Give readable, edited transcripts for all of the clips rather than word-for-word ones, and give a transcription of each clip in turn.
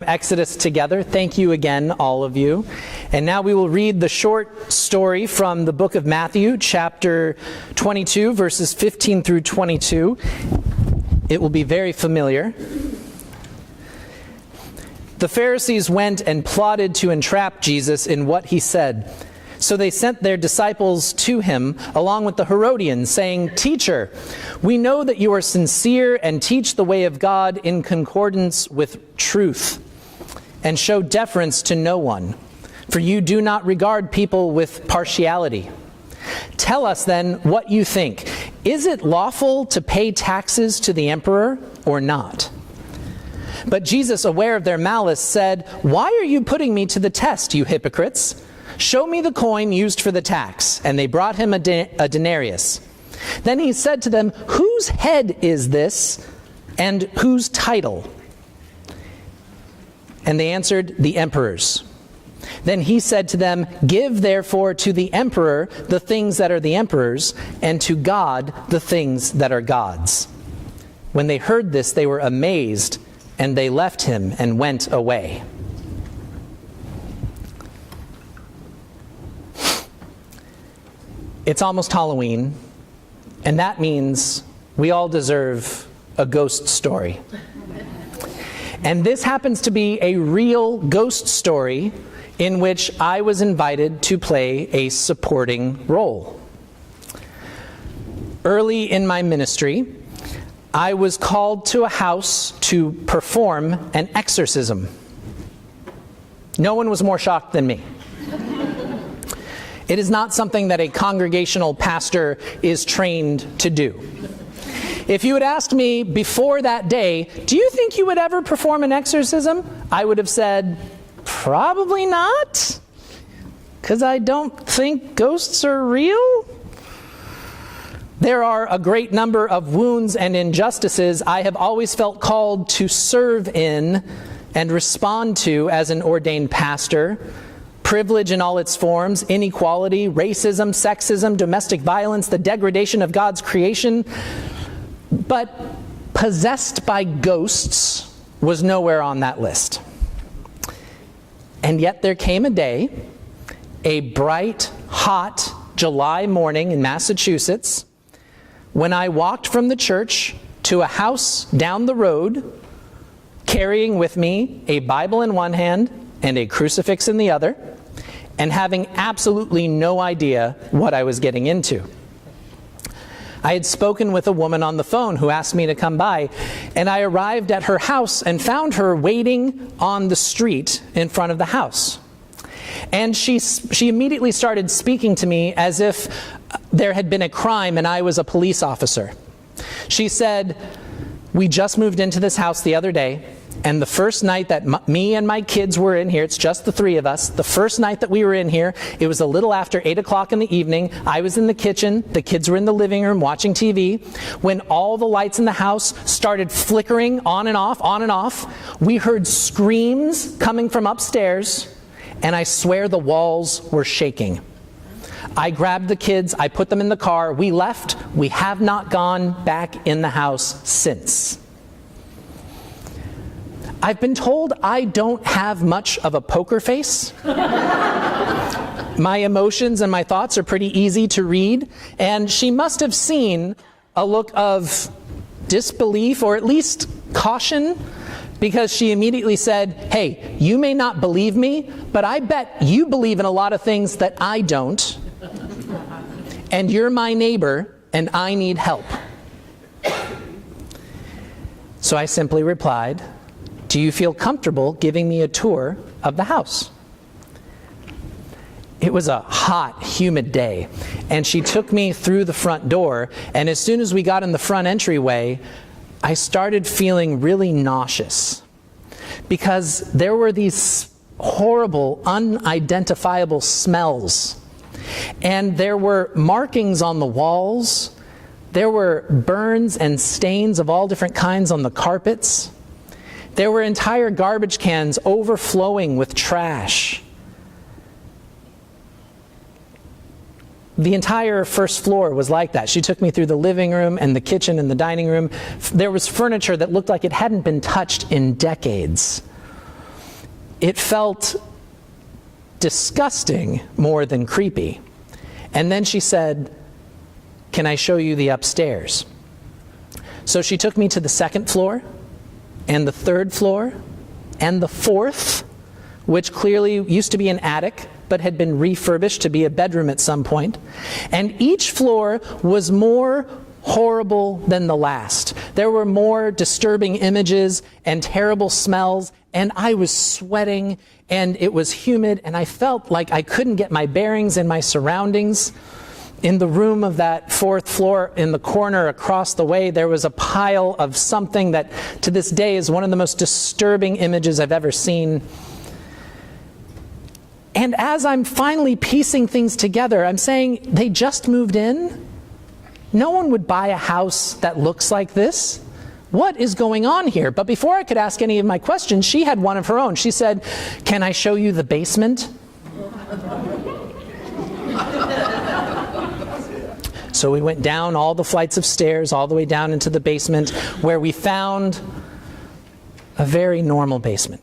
Exodus together. Thank you again, all of you. And now we will read the short story from the book of Matthew, chapter 22, verses 15 through 22. It will be very familiar. The Pharisees went and plotted to entrap Jesus in what he said. So they sent their disciples to him, along with the Herodians, saying, "Teacher, we know that you are sincere and teach the way of God in concordance with truth, and show deference to no one, for you do not regard people with partiality. Tell us then what you think. Is it lawful to pay taxes to the emperor or not?" But Jesus, aware of their malice, said, "Why are you putting me to the test, you hypocrites? Show me the coin used for the tax." And they brought him a denarius. Then he said to them, "Whose head is this, and whose title?" And they answered, "The emperor's." Then he said to them, "Give therefore to the emperor the things that are the emperor's, and to God the things that are God's." When they heard this, they were amazed, and they left him and went away. It's almost Halloween, and that means we all deserve a ghost story. And this happens to be a real ghost story in which I was invited to play a supporting role. Early in my ministry, I was called to a house to perform an exorcism. No one was more shocked than me. It is not something that a congregational pastor is trained to do. If you had asked me before that day, "Do you think you would ever perform an exorcism?" I would have said, "Probably not, because I don't think ghosts are real." There are a great number of wounds and injustices I have always felt called to serve in and respond to as an ordained pastor. Privilege in all its forms, inequality, racism, sexism, domestic violence, the degradation of God's creation. But possessed by ghosts was nowhere on that list. And yet there came a day, a bright, hot July morning in Massachusetts, when I walked from the church to a house down the road, carrying with me a Bible in one hand and a crucifix in the other, and having absolutely no idea what I was getting into. I had spoken with a woman on the phone who asked me to come by, and I arrived at her house and found her waiting on the street in front of the house. And she immediately started speaking to me as if there had been a crime and I was a police officer. She said, "We just moved into this house the other day, and the first night that me and my kids were in here," it's just the three of us, "the first night that we were in here, it was a little after 8 o'clock in the evening. I was in the kitchen, the kids were in the living room watching TV. When all the lights in the house started flickering on and off, we heard screams coming from upstairs, and I swear the walls were shaking. I grabbed the kids, I put them in the car, we left. We have not gone back in the house since." I've been told I don't have much of a poker face. My emotions and my thoughts are pretty easy to read, and she must have seen a look of disbelief or at least caution, because she immediately said, "Hey, you may not believe me, but I bet you believe in a lot of things that I don't, and you're my neighbor, and I need help." So I simply replied, "Do you feel comfortable giving me a tour of the house?" It was a hot, humid day, and she took me through the front door, and as soon as we got in the front entryway, I started feeling really nauseous, because there were these horrible, unidentifiable smells, and there were markings on the walls, there were burns and stains of all different kinds on the carpets. There were entire garbage cans overflowing with trash. The entire first floor was like that. She took me through the living room and the kitchen and the dining room. There was furniture that looked like it hadn't been touched in decades. it felt disgusting more than creepy. And then she said, "Can I show you the upstairs?" So she took me to the second floor, and the third floor, and the fourth, which clearly used to be an attic, but had been refurbished to be a bedroom at some point. And each floor was more horrible than the last. There were more disturbing images and terrible smells, and I was sweating, and it was humid, and I felt like I couldn't get my bearings in my surroundings. In the room of that fourth floor, in the corner across the way, there was a pile of something that to this day is one of the most disturbing images I've ever seen. And as I'm finally piecing things together, I'm saying, they just moved in? No one would buy a house that looks like this. What is going on here? But before I could ask any of my questions, she had one of her own. She said, "Can I show you the basement?" So we went down all the flights of stairs, all the way down into the basement, where we found a very normal basement.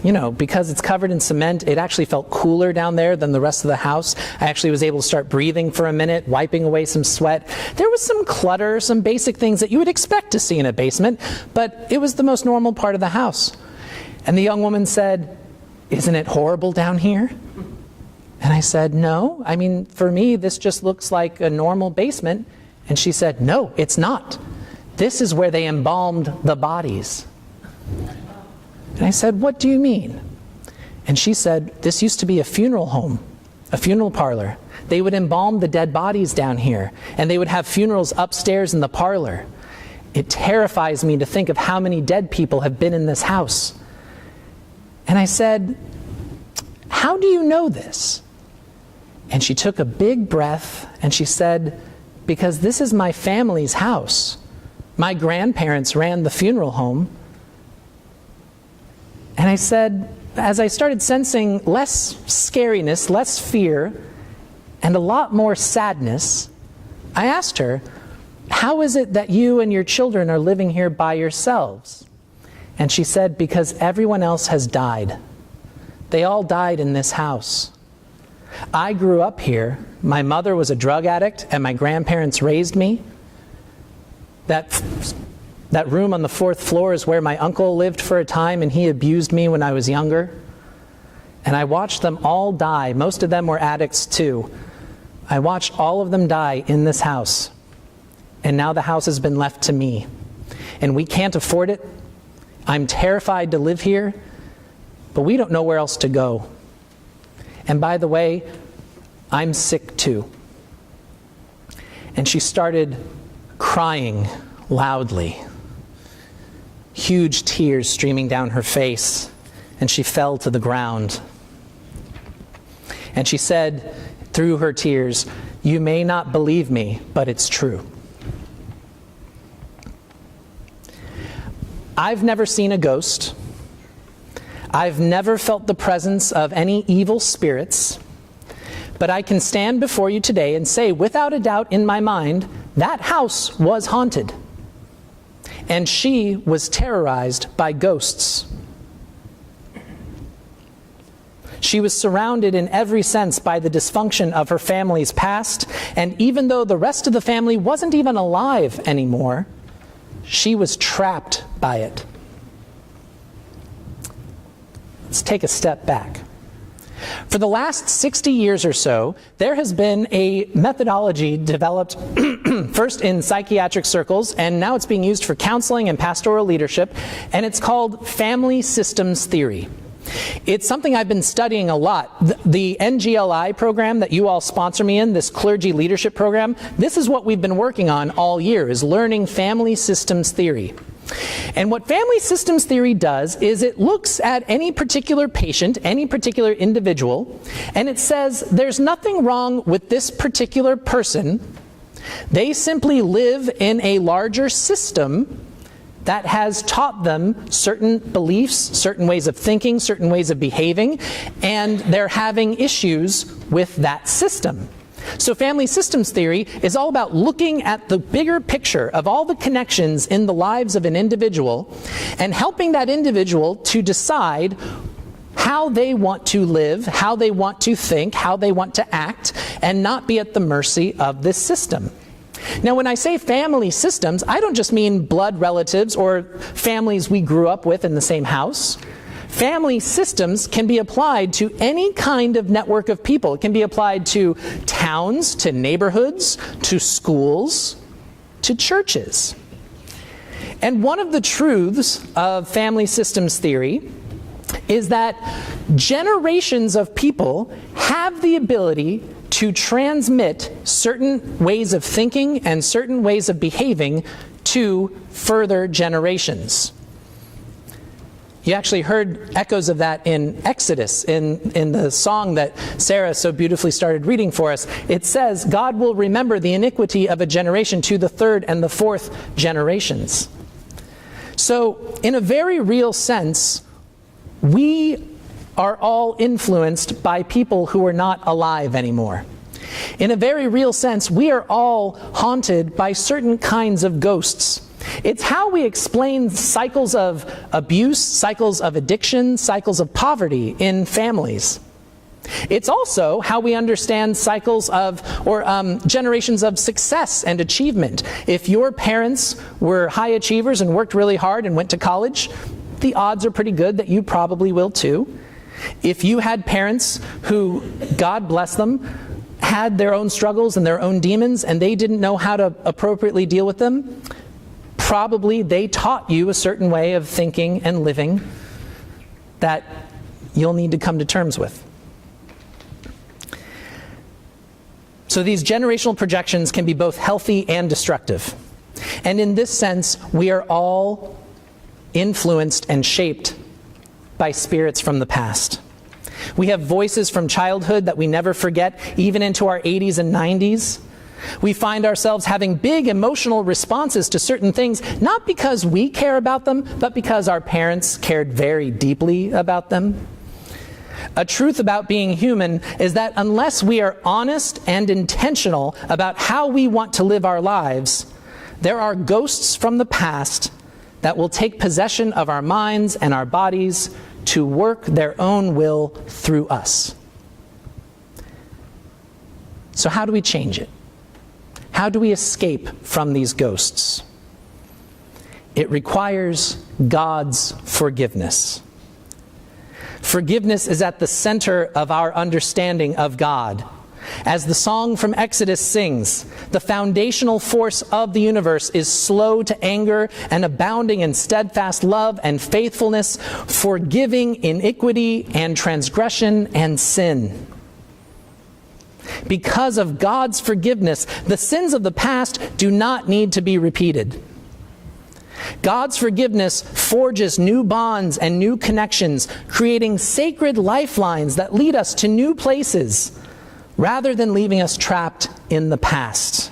You know, because it's covered in cement, it actually felt cooler down there than the rest of the house. I actually was able to start breathing for a minute, wiping away some sweat. There was some clutter, some basic things that you would expect to see in a basement, but it was the most normal part of the house. And the young woman said, "Isn't it horrible down here?" And I said, "No, I mean, for me, this just looks like a normal basement." And she said, "No, it's not. This is where they embalmed the bodies." And I said, "What do you mean?" And she said, "This used to be a funeral home, a funeral parlor. They would embalm the dead bodies down here, and they would have funerals upstairs in the parlor. It terrifies me to think of how many dead people have been in this house." And I said, "How do you know this?" And she took a big breath and she said, "Because this is my family's house. My grandparents ran the funeral home." And I said, as I started sensing less scariness, less fear, and a lot more sadness, I asked her, "How is it that you and your children are living here by yourselves?" And she said, "Because everyone else has died. They all died in this house. I grew up here. My mother was a drug addict, and my grandparents raised me. That room on the fourth floor is where my uncle lived for a time, and he abused me when I was younger. And I watched them all die. Most of them were addicts too. I watched all of them die in this house. And now the house has been left to me. And we can't afford it. I'm terrified to live here, but we don't know where else to go. And by the way, I'm sick too." And she started crying loudly, huge tears streaming down her face, and she fell to the ground. And she said through her tears, "You may not believe me, but it's true. I've never seen a ghost. I've never felt the presence of any evil spirits, but I can stand before you today and say without a doubt in my mind, that house was haunted. And she was terrorized by ghosts. She was surrounded in every sense by the dysfunction of her family's past, and even though the rest of the family wasn't even alive anymore, she was trapped by it." Let's take a step back. For the last 60 years or so, there has been a methodology developed first in psychiatric circles, and now it's being used for counseling and pastoral leadership, and it's called family systems theory. It's something I've been studying a lot. The NGLI program that you all sponsor me in, this clergy leadership program, this is what we've been working on all year, is learning family systems theory. And what family systems theory does is it looks at any particular patient, any particular individual, and it says there's nothing wrong with this particular person. They simply live in a larger system that has taught them certain beliefs, certain ways of thinking, certain ways of behaving, and they're having issues with that system. So family systems theory is all about looking at the bigger picture of all the connections in the lives of an individual and helping that individual to decide how they want to live, how they want to think, how they want to act, and not be at the mercy of this system. Now, when I say family systems, I don't just mean blood relatives or families we grew up with in the same house. Family systems can be applied to any kind of network of people. It can be applied to towns, to neighborhoods, to schools, to churches. And one of the truths of family systems theory is that generations of people have the ability to transmit certain ways of thinking and certain ways of behaving to further generations. You actually heard echoes of that in Exodus, in the song that Sarah so beautifully started reading for us. It says, God will remember the iniquity of a generation to the third and the fourth generations. So, in a very real sense, we are all influenced by people who are not alive anymore. In a very real sense, we are all haunted by certain kinds of ghosts. It's how we explain cycles of abuse, cycles of addiction, cycles of poverty in families. It's also how we understand cycles of, or generations of success and achievement. If your parents were high achievers and worked really hard and went to college, the odds are pretty good that you probably will too. If you had parents who, God bless them, had their own struggles and their own demons and they didn't know how to appropriately deal with them, probably they taught you a certain way of thinking and living that you'll need to come to terms with. So these generational projections can be both healthy and destructive. And in this sense, we are all influenced and shaped by spirits from the past. We have voices from childhood that we never forget, even into our 80s and 90s. We find ourselves having big emotional responses to certain things, not because we care about them, but because our parents cared very deeply about them. A truth about being human is that unless we are honest and intentional about how we want to live our lives, there are ghosts from the past that will take possession of our minds and our bodies to work their own will through us. So how do we change it? How do we escape from these ghosts? It requires God's forgiveness. Forgiveness is at the center of our understanding of God. As the song from Exodus sings, the foundational force of the universe is slow to anger and abounding in steadfast love and faithfulness, forgiving iniquity and transgression and sin. Because of God's forgiveness, the sins of the past do not need to be repeated. God's forgiveness forges new bonds and new connections, creating sacred lifelines that lead us to new places, rather than leaving us trapped in the past.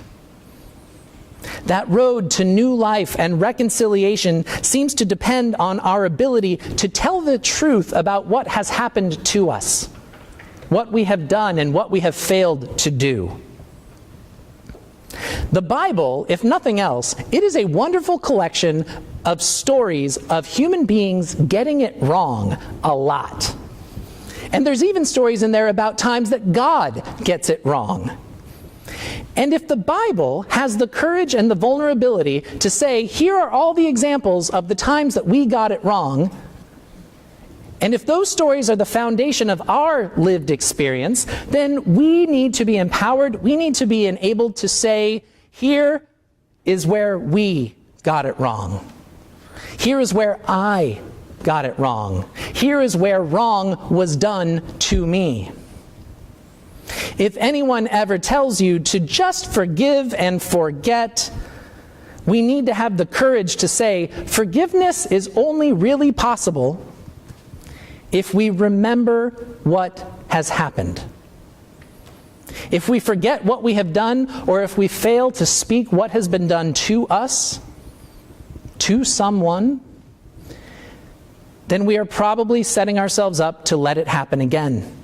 That road to new life and reconciliation seems to depend on our ability to tell the truth about what has happened to us, what we have done and what we have failed to do. The Bible, if nothing else, it is a wonderful collection of stories of human beings getting it wrong a lot. And there's even stories in there about times that God gets it wrong. And if the Bible has the courage and the vulnerability to say, here are all the examples of the times that we got it wrong, and if those stories are the foundation of our lived experience, then we need to be empowered, we need to be enabled to say, here is where we got it wrong. Here is where I got it wrong. Here is where wrong was done to me. If anyone ever tells you to just forgive and forget, we need to have the courage to say, forgiveness is only really possible if we remember what has happened. If we forget what we have done, or if we fail to speak what has been done to us, to someone, then we are probably setting ourselves up to let it happen again.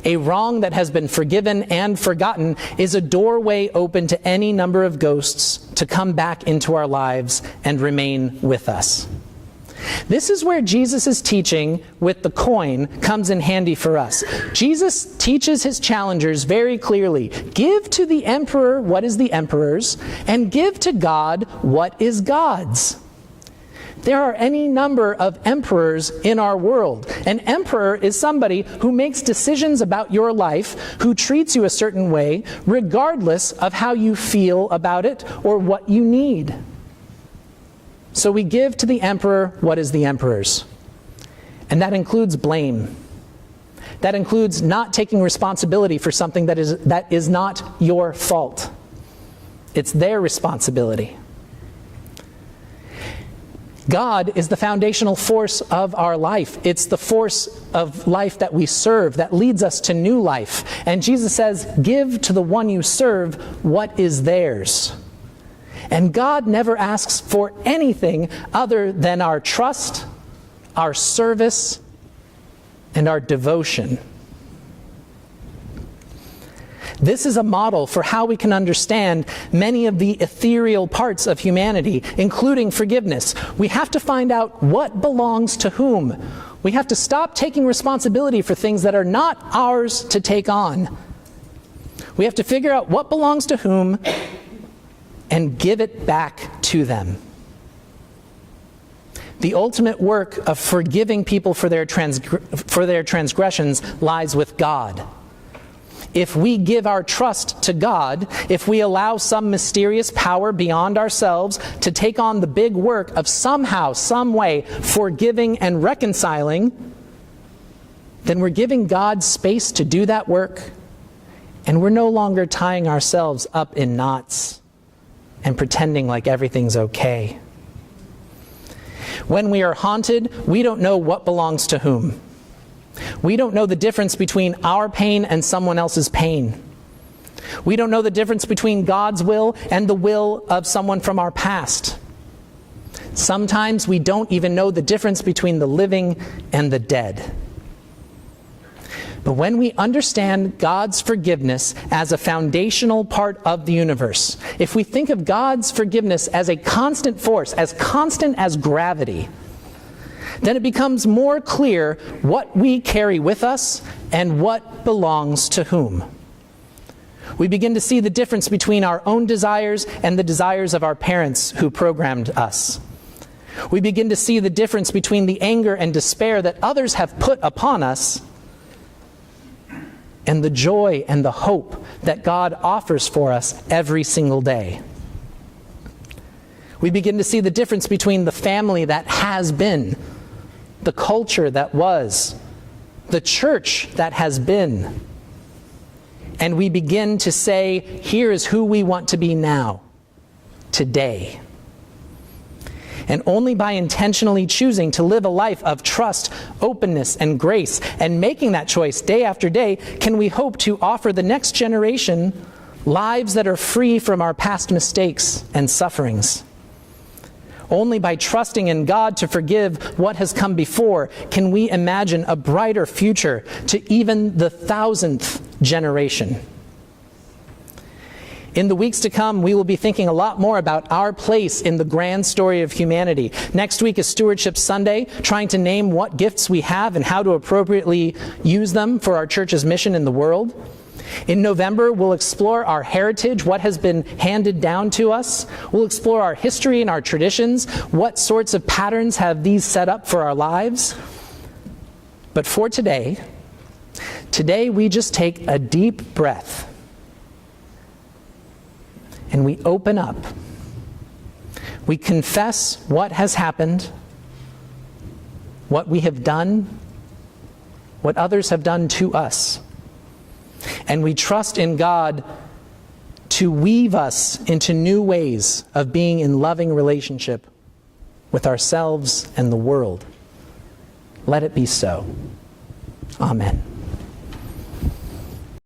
A wrong that has been forgiven and forgotten is a doorway open to any number of ghosts to come back into our lives and remain with us. This is where Jesus' teaching with the coin comes in handy for us. Jesus teaches his challengers very clearly, give to the emperor what is the emperor's, and give to God what is God's. There are any number of emperors in our world. An emperor is somebody who makes decisions about your life, who treats you a certain way, regardless of how you feel about it or what you need. So we give to the emperor what is the emperor's. And that includes blame. That includes not taking responsibility for something that is not your fault. It's their responsibility. God is the foundational force of our life. It's the force of life that we serve that leads us to new life. And Jesus says, give to the one you serve what is theirs. And God never asks for anything other than our trust, our service, and our devotion. This is a model for how we can understand many of the ethereal parts of humanity, including forgiveness. We have to find out what belongs to whom. We have to stop taking responsibility for things that are not ours to take on. We have to figure out what belongs to whom and give it back to them. The ultimate work of forgiving people for their transgressions lies with God. If we give our trust to God, if we allow some mysterious power beyond ourselves to take on the big work of somehow, some way, forgiving and reconciling, then we're giving God space to do that work, and we're no longer tying ourselves up in knots and pretending like everything's okay. When we are haunted, we don't know what belongs to whom. We don't know the difference between our pain and someone else's pain. We don't know the difference between God's will and the will of someone from our past. Sometimes we don't even know the difference between the living and the dead. But when we understand God's forgiveness as a foundational part of the universe, if we think of God's forgiveness as a constant force, as constant as gravity, then it becomes more clear what we carry with us and what belongs to whom. We begin to see the difference between our own desires and the desires of our parents who programmed us. We begin to see the difference between the anger and despair that others have put upon us and the joy and the hope that God offers for us every single day. We begin to see the difference between the family that has been, the culture that was, the church that has been. And we begin to say, here is who we want to be now, today. And only by intentionally choosing to live a life of trust, openness, and grace, and making that choice day after day, can we hope to offer the next generation lives that are free from our past mistakes and sufferings. Only by trusting in God to forgive what has come before can we imagine a brighter future to even the 1,000th generation. In the weeks to come, we will be thinking a lot more about our place in the grand story of humanity. Next week is Stewardship Sunday, trying to name what gifts we have and how to appropriately use them for our church's mission in the world. In November, we'll explore our heritage, what has been handed down to us. We'll explore our history and our traditions. What sorts of patterns have these set up for our lives? But for today we just take a deep breath and we open up. We confess what has happened, what we have done, what others have done to us. And we trust in God to weave us into new ways of being in loving relationship with ourselves and the world. Let it be so. Amen.